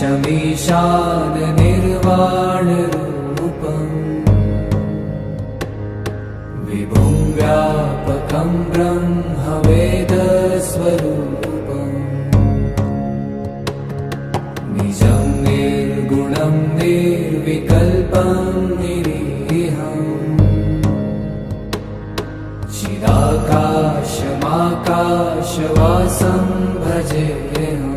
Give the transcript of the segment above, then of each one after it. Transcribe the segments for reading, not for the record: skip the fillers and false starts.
शमीशान निर्वाणरूपम् विभुं व्यापकं ब्रह्मवेदस्वरूपम् निजं निर्गुणं निर्विकल्पं निरीहम् चिदाकाशमाकाशवासं भजेऽहम्।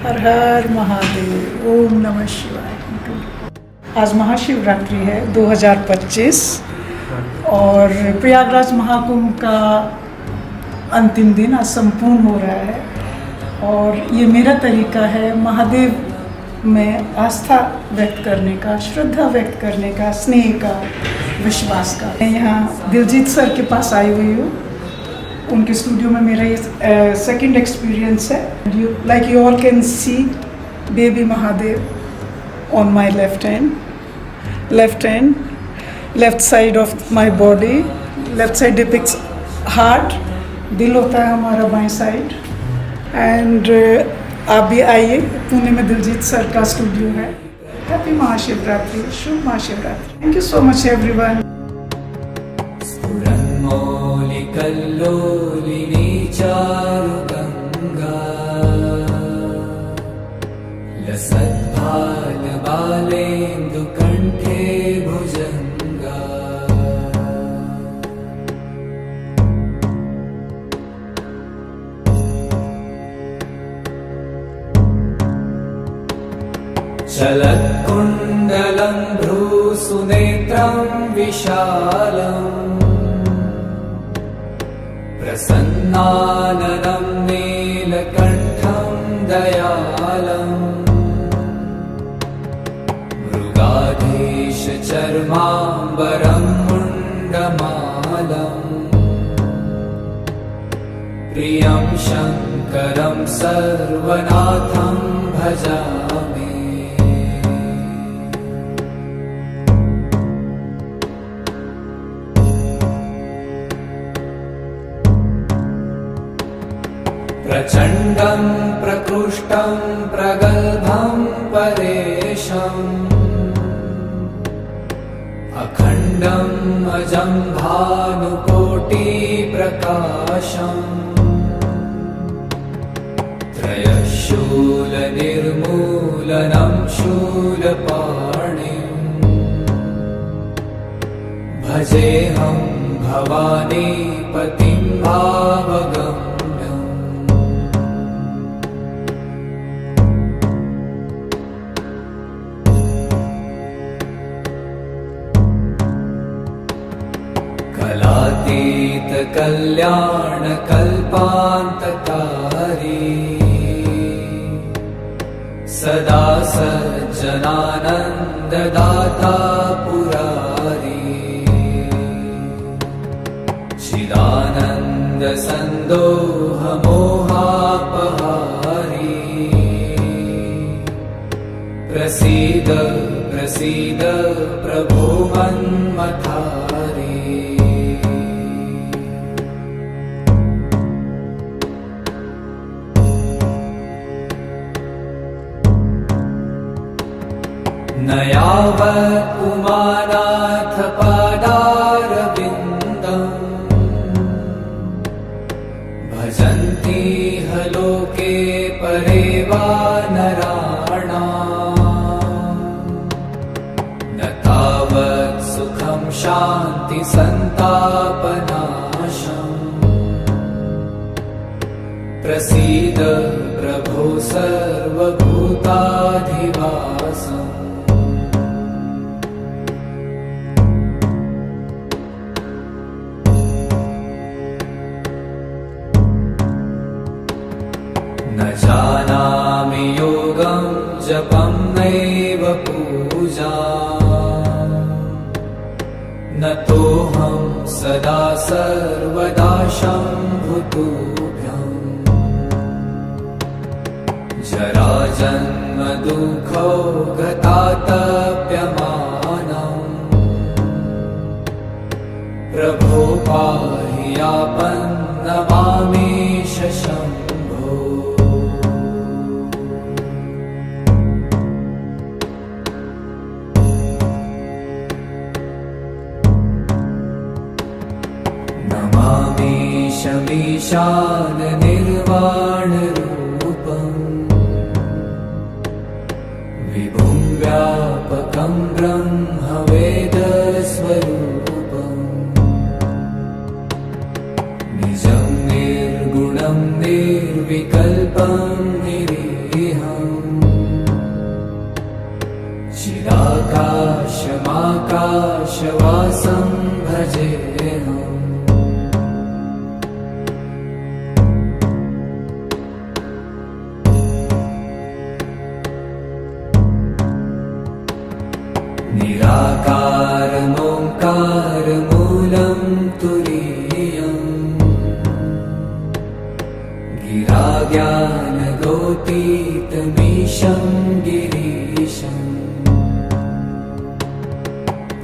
हर हर महादेव। ओम नमः शिवाय। आज महाशिवरात्रि है 2025 और प्रयागराज महाकुंभ का अंतिम दिन आज संपूर्ण हो रहा है और ये मेरा तरीका है महादेव में आस्था व्यक्त करने का, श्रद्धा व्यक्त करने का, स्नेह का, विश्वास का। मैं यहाँ दिलजीत सर के पास आई हुई हूँ। उनके स्टूडियो में मेरा ये सेकंड एक्सपीरियंस है। Like you all can see baby Mahadev on my left hand, left side of my body. Left side depicts heart, दिल होता है हमारा बाएं साइड। एंड आप भी आइए, पुणे में दिलजीत सर का स्टूडियो है। हैप्पी महाशिवरात्रि, शुभ Mahashivratri. Thank you so much everyone. कल्लोलिनी चारुगंगा लसद्भालबालेन्दुकण्ठे भुजंगा चलत्कुण्डलं भ्रूसुनेत्रं विशालम् प्रसन्नाननं नीलकण्ठं दयालम् मृगाधीशचर्माम्बरं मुण्डमालम् प्रियं शङ्करं सर्वनाथं भजामि। प्रचण्डं प्रकृष्टं प्रगल्भं परेशम् अखण्डम् अजं भानुकोटिप्रकाशम् त्रयशूलनिर्मूलनं शूलपाणिम् भजेऽहं भवानीपतिं भावगम्। कलातीत कल्याण कल्पान्तकारी सदा सज्जनानन्ददाता पुरारी चिदानन्द सन्दोह मोहापहारी प्रसीद प्रसीद प्रभो मन्मथारी। न यावत् उमानाथ पादारविन्दम् भजन्ति ह लोके परे वा नराणाम् न तावत् सुखं शान्ति सन्तापनाशम् प्रसीद प्रभो सर्वभूताधिवासम्। न जानामि योगं जपं नैव पूजा न तोऽहं सदा सर्वदा शम्भुतुभ्यम् जराजन्म दुःखो गतातप्यमानम् प्रभो पाह्यापन्नमामीश शम्भो। नमामीशमीशान निर्वाणरूपम् विभुं व्यापकं ब्रह्मवेदस्वरूपम् निजं निर्गुणं निर्विकल्पं निरीहम् चिदाकाशमाकाशवासं भजेऽहम्। निराकारमोङ्कारमूलं तुरीयम् गिराज्ञानगोतीतमीशं गिरीशम्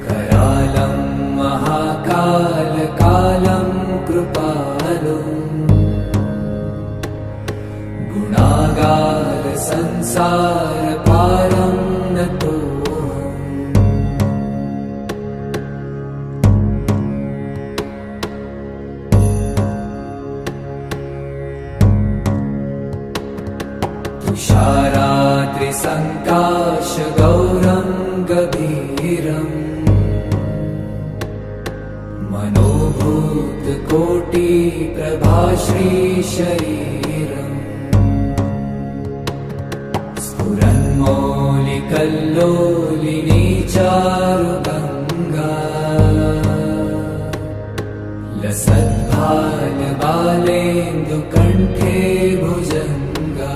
करालं महाकालकालं कृपालुम् गुणागारसंसारपारं नतो। तुषारात्रिसङ्काशगौरं गभीरम् मनोभूतकोटिप्रभाश्रीशरीरम् स्फुरन्मौलिकल्लोलिनी चारुगङ्गा लसद्भालबालेन्दुकण्ठे भुजङ्गा।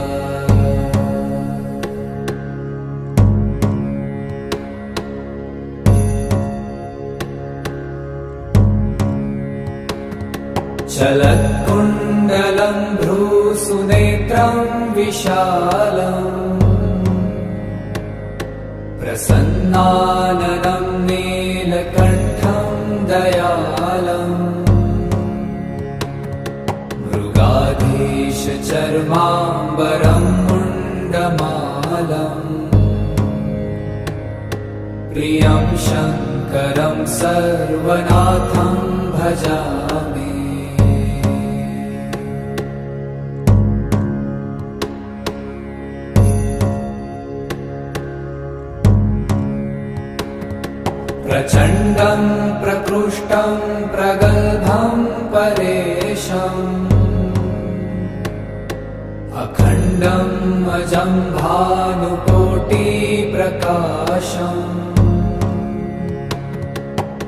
चलत्कुण्डलं भ्रूसुनेत्रं विशालम् प्रसन्नाननं नीलकण्ठं दयालम् मृगाधीशचर्माम्बरं मुण्डमालम् प्रियं शङ्करं सर्वनाथं भजामि। प्रचण्डं प्रकृष्टं प्रगल्भं परेशम् अखण्डम् अजं भानुकोटिप्रकाशम्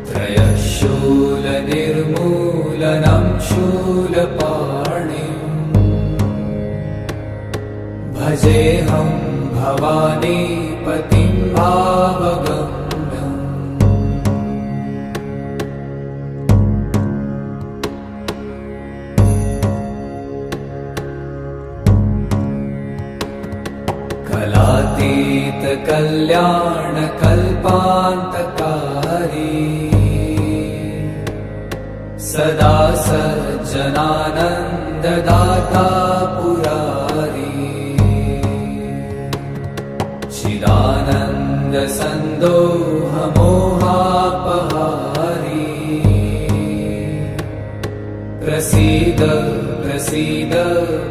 त्रयशूलनिर्मूलनं शूलपाणिम् भजेऽहं भवानीपतिं भावगम्। कलातीतकल्याणकल्पान्तकारी सदा सज्जनानन्ददाता पुरारी चिदानन्दसन्दोहमोहापहारी प्रसीद प्रसीद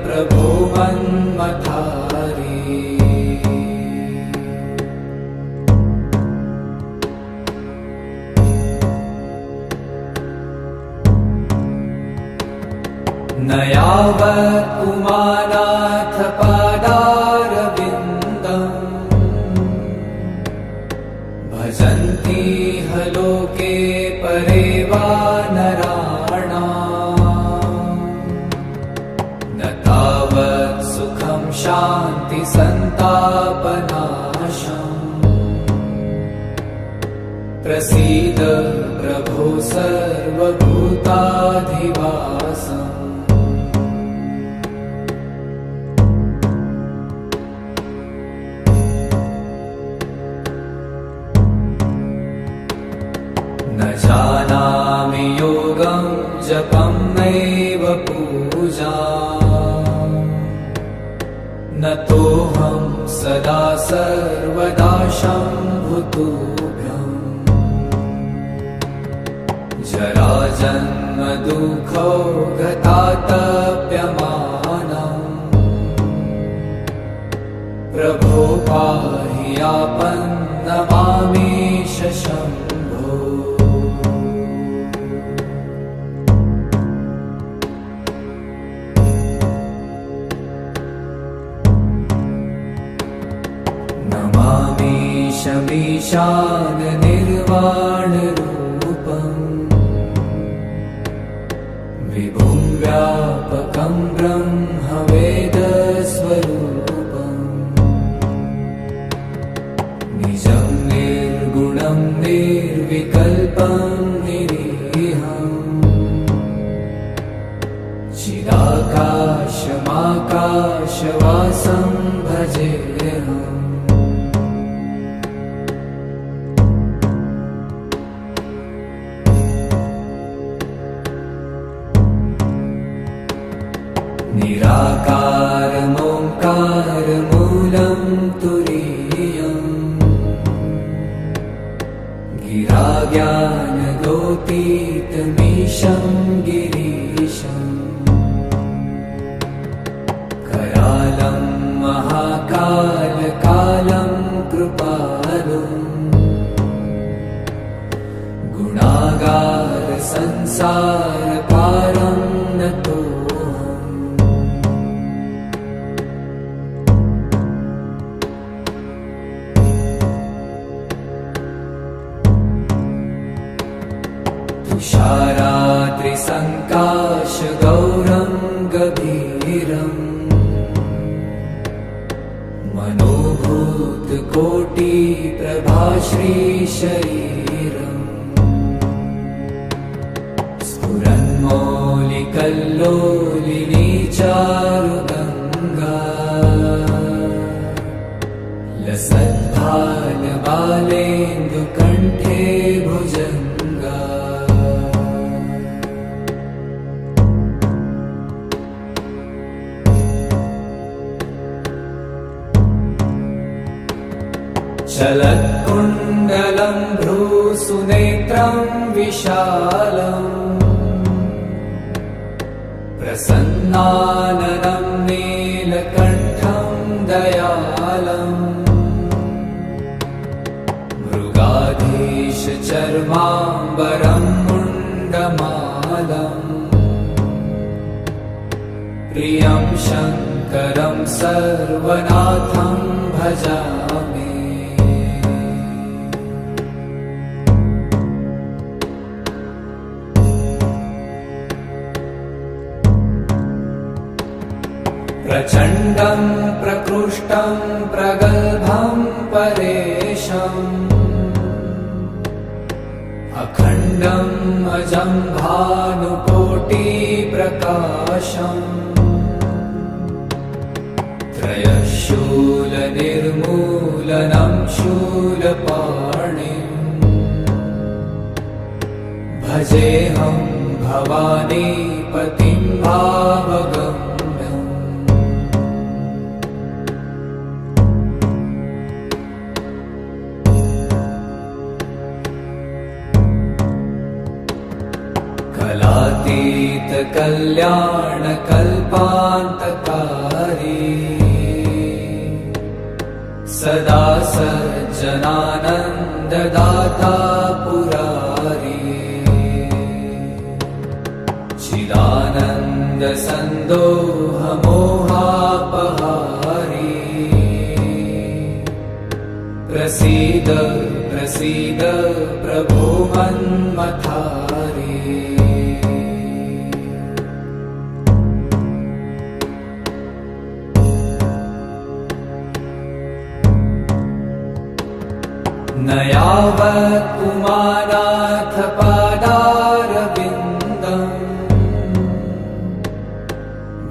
प्रभो मन्मथारी। न यावत् पुमानाथ पादारविन्दम् भजन्ति ह लोके परे वा नराणाम् न तावत् सुखं शान्ति सन्तापनाशम् प्रसीद प्रभो सर्वभूताधिवासम्। न जानामि योगं न तोऽहं सदा सर्वदा शम्भुतुभ्यम् जराजन्म दुःखो गतातप्यमानम् प्रभो पाहि आपन्नमामीश शम्भो नमामीशमीशान निर्वाणरूपम् विभुं व्यापकं ब्रह्मवेदस्वरूपम् निजं निर्गुणं निर्विकल्पं निरीहम् चिदाकाशमाकाशवासं भजेऽहम् निराकारमोङ्कारमूलं तुरीयम् गिराज्ञानगोतीतमीशं गिरीशम् करालं महाकालकालं कृपालुम् गुणागारसंसारपारं नतो तुषारात्रिसङ्काशगौरं गभीरम् मनोभूतकोटिप्रभाश्रीशरीरम् स्फुरन्मौलिकल्लोलिनी चारुगङ्गा लसद्भालबालेन्दुकण्ठे भुजङ्गा चलत्कुण्डलं भ्रूसुनेत्रं विशालम् प्रसन्नाननं नीलकण्ठं दयालम् मृगाधीशचर्माम्बरं मुण्डमालम् प्रियं शङ्करं सर्वनाथं भजामि प्रचण्डं प्रकृष्टं प्रगल्भं परेशम् अखण्डम् अजं भानुकोटिप्रकाशम् त्रयशूलनिर्मूलनं शूलपाणिम् भजेऽहं भवानीपतिं भावगम् कलातीतकल्याणकल्पान्तकारी सदा सज्जनानन्ददाता पुरारी चिदानन्दसन्दोहमोहापहारी प्रसीद प्रसीद प्रभो मन्मथारी न यावत् पुमानाथ पादारविन्दम्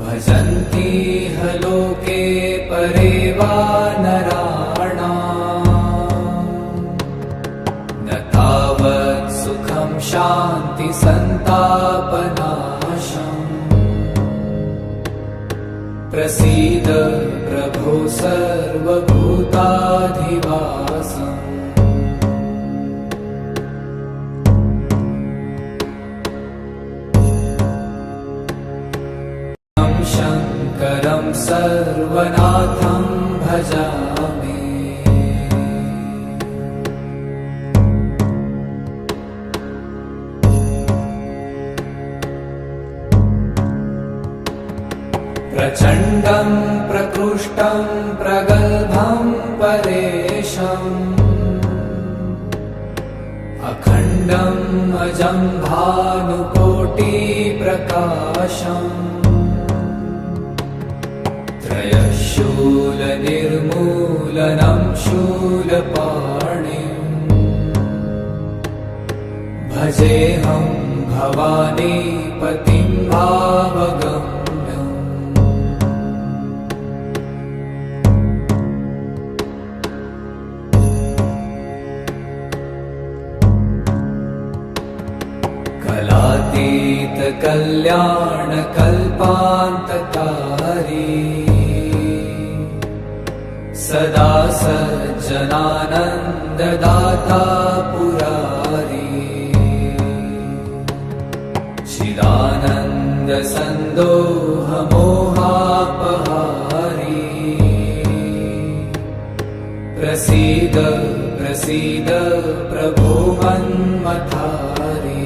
भजन्ति ह लोके परे वा नराणाम् न तावत् सुखं शान्ति सन्तापनाशम् प्रसीद प्रभो सर्वभूताधिवासम् शङ्करं सर्वनाथं भजामि। प्रचण्डं प्रकृष्टं प्रगल्भं परेशम् अखण्डम् अजं भानुकोटिप्रकाशम् त्रयशूलनिर्मूलनं शूलपाणिम् भजेऽहं भवानीपतिं भावगम्यम्। कलातीत कल्याण कल्पान्तकारी सदा सज्जनानन्ददाता पुरारी चिदानन्द सन्दोह मोहापहारी प्रसीद प्रसीद प्रभो मन्मथारी।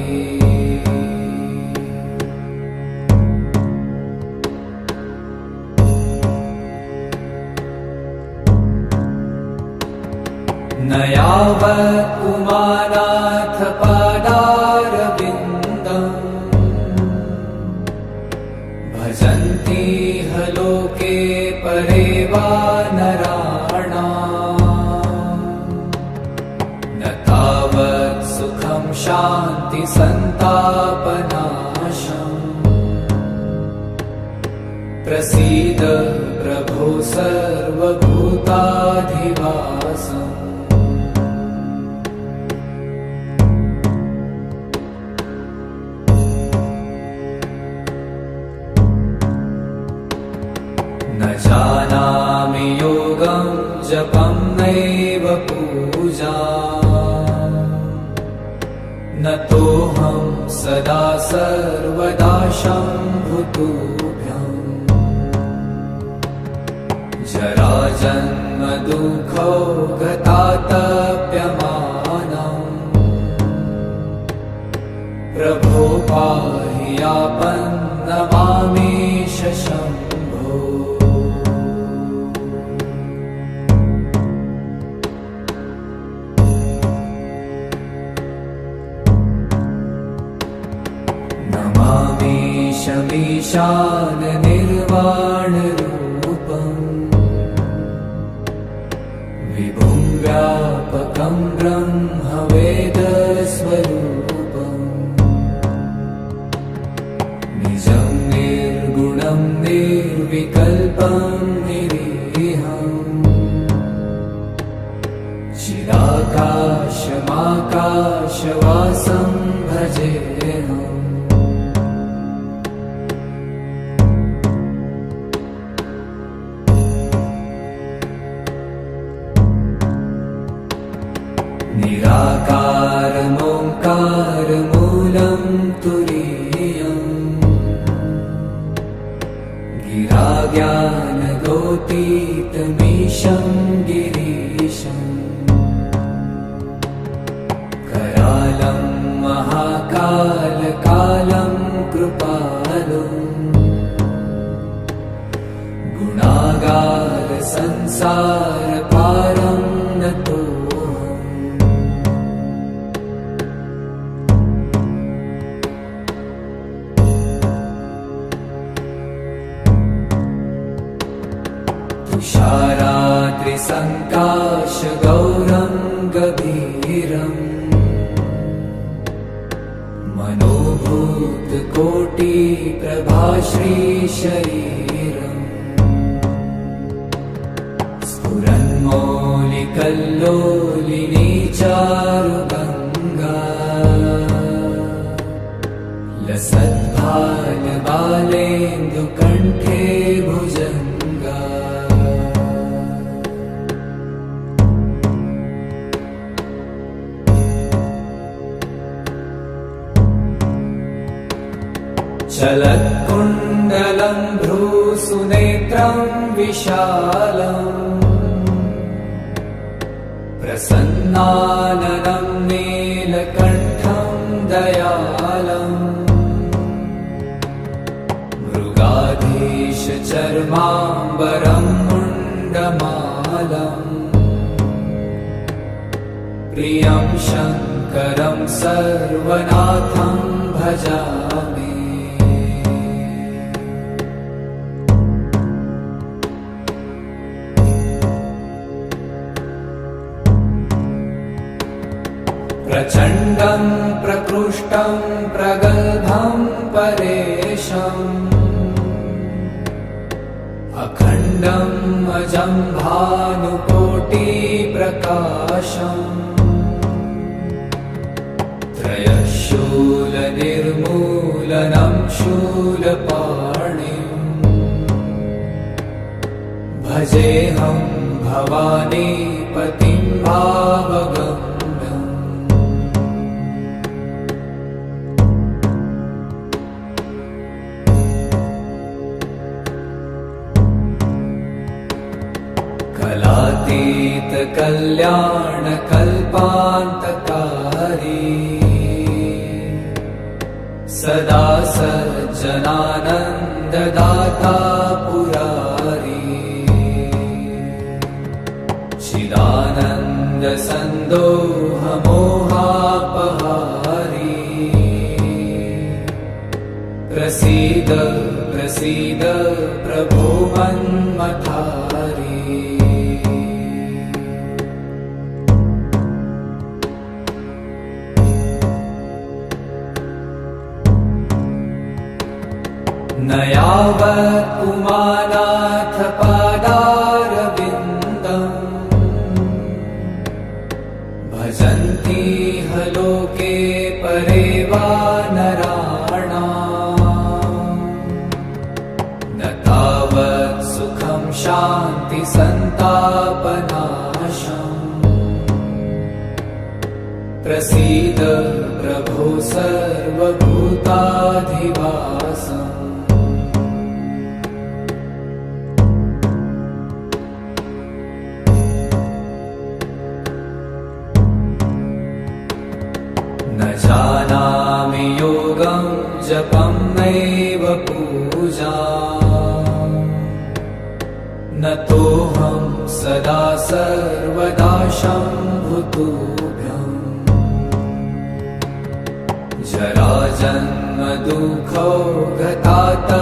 न यावत् उमानाथ पादारविन्दम् भजन्ति ह लोके परे वा नराणाम् न तावत् सुखं शान्ति सन्तापनाशम् प्रसीद प्रभो सर्वभूताधिवासम्। न जानामि योगं जपं नैव पूजा न तोऽहं सदा सर्वदा शम्भुतुभ्यम् जराजन्म दुःखौ गतातप्यमानम् प्रभो पाहि आपन्नमामीश शम्भो। नमामीशमीशान निर्वाणरूपम् विभुं व्यापकं ब्रह्मवेदस्वरूपम् निजं निर्गुणं निर्विकल्पं निरीहम् चिदाकाशमाकाशवासं भजेऽहम्। निराकारमोङ्कारमूलं तुरीयम् गिराज्ञानगोतीतमीशं गिरीशम् करालं महाकालकालं कृपालुम् गुणागार संसारपारं नतो तुषाराद्रिसङ्काशगौरं गभीरम् मनोभूतकोटिप्रभाश्रीशरीरम् स्फुरन्मौलिकल्लोलिनी चारुगङ्गा लसद्भालबालेन्दुकण्ठे भुजङ्गा चलत्कुण्डलं भ्रूसुनेत्रं विशालम् प्रसन्नाननं नीलकण्ठं दयालम् मृगाधीशचर्माम्बरं मुण्डमालम् प्रियं शङ्करं सर्वनाथं भजामि। प्रचण्डं प्रकृष्टं प्रगल्भं परेशम् अखण्डं अजं भानुकोटिप्रकाशम् त्रयशूलनिर्मूलनं शूलपाणिम् भजेऽहं भवानीपतिं भावगम्यम्। कलातीत कल्याण कल्पान्तकारी सदा सज्जनानन्ददाता पुरारी चिदानन्द सन्दोह मोहापहारी प्रसीद प्रसीद प्रभो मन्मथारी। न यावत् पुमानाथ पादारविन्दम् भजन्ति ह लोके परे वा नराणाम् न तावत् सुखं शान्ति सन्तापनाशम् प्रसीद प्रभो सर्वभूताधिवासम्। न जानामि योगं जपं नैव पूजा न तोऽहं सदा सर्वदा शम्भुतुभ्यम् जराजन्म दुःखौ गतातप्यमानम्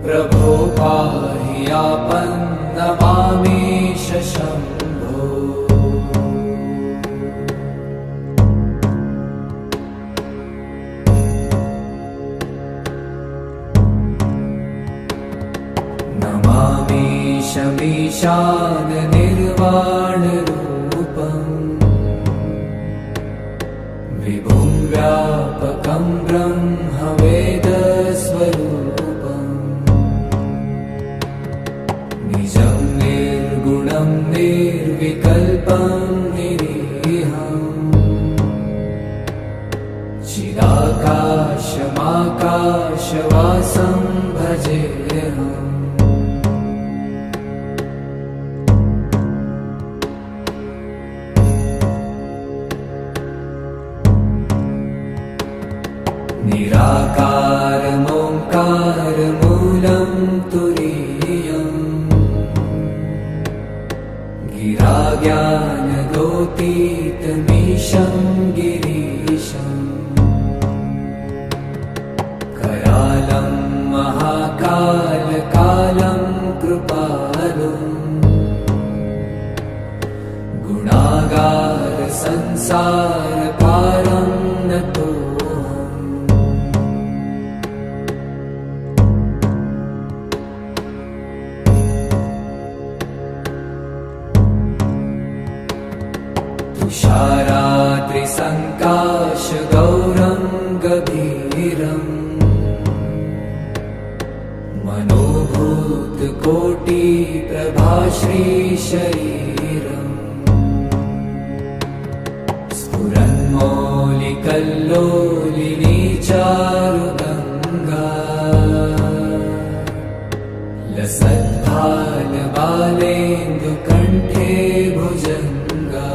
प्रभो पाहि आपन्नमामीश शम्भो। नमामीशमीशान निर्वाणरूपम् विभुं व्यापकं ब्रह्मवेदस्वरूपम् निजं निर्गुणं निर्विकल्पं निरीहम् चिदाकाशमाकाशवासं भजेऽहम्। निराकारमोङ्कारमूलं तुरीयम् गिराज्ञानगोतीतमीशं गिरीशम् करालं महाकालकालं कृपालुम् गुणागार संसारकारं नतोऽहम्। तुषाराद्रिसङ्काशगौरं गभीरम् मनोभूतकोटिप्रभाश्रीशरीरम् स्फुरन्मौलिक कल्लोलिनी चारुगङ्गा लसद्भालबालेन्दुकण्ठे भुजङ्गा